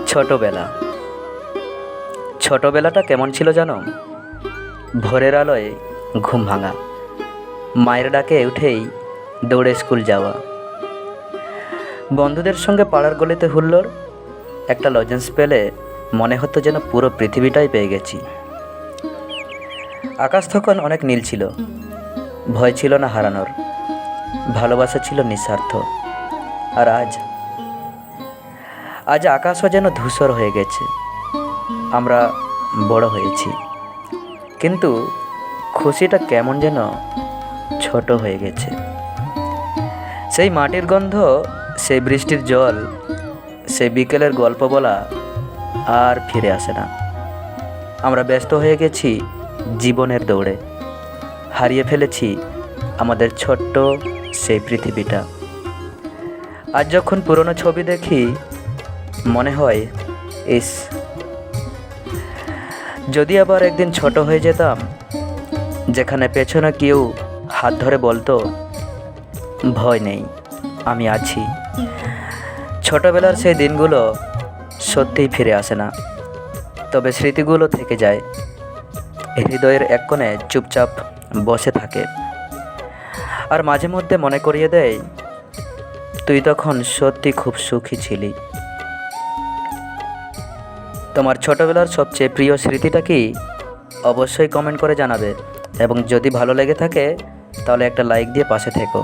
ছোটবেলা। ছোটবেলাটা কেমন ছিল জানো? ভোরের আলোয় ঘুম ভাঙা, মায়ের ডাকে উঠেই দৌড়ে স্কুল যাওয়া, বন্ধুদের সঙ্গে পাড়ার গলিতে হুল্লোড়, একটা লজেন্স পেলে মনে হতো যেন পুরো পৃথিবীটাই পেয়ে গেছি। আকাশ তখন অনেক নীল ছিল, ভয় ছিল না হারানোর, ভালোবাসা ছিল নিঃস্বার্থ। আর আজ আজ আকাশও যেন ধূসর হয়ে গেছে। আমরা বড় হয়েছি, কিন্তু খুশিটা কেমন যেন ছোট হয়ে গেছে। সেই মাটির গন্ধ, সেই বৃষ্টির জল, সেই বিকেলের গল্প বলা আর ফিরে আসে না। আমরা ব্যস্ত হয়ে গেছি জীবনের দৌড়ে, হারিয়ে ফেলেছি আমাদের ছোট্ট সেই পৃথিবীটা। আজ যখন পুরনো ছবি দেখি মনে হয়, ইস, যদি আবার একদিন ছোট হয়ে যেতাম, যেখানে পেছনে কেউ হাত ধরে বলতো, ভয় নেই, আমি আছি। ছোটবেলার সেই দিনগুলো সত্যিই ফিরে আসে না, তবে স্মৃতিগুলো থেকে যায়, হৃদয়ের এক কোণে চুপচাপ বসে থাকে, আর মাঝে মধ্যে মনে করিয়ে দেয়, তুই তখন সত্যি খুব সুখী ছিলি। তোমার ছোটবেলার সবচেয়ে প্রিয় স্মৃতিটা কি? অবশ্যই কমেন্ট করে জানাবে, এবং যদি ভালো লেগে থাকে তাহলে একটা লাইক দিয়ে পাশে থেকো।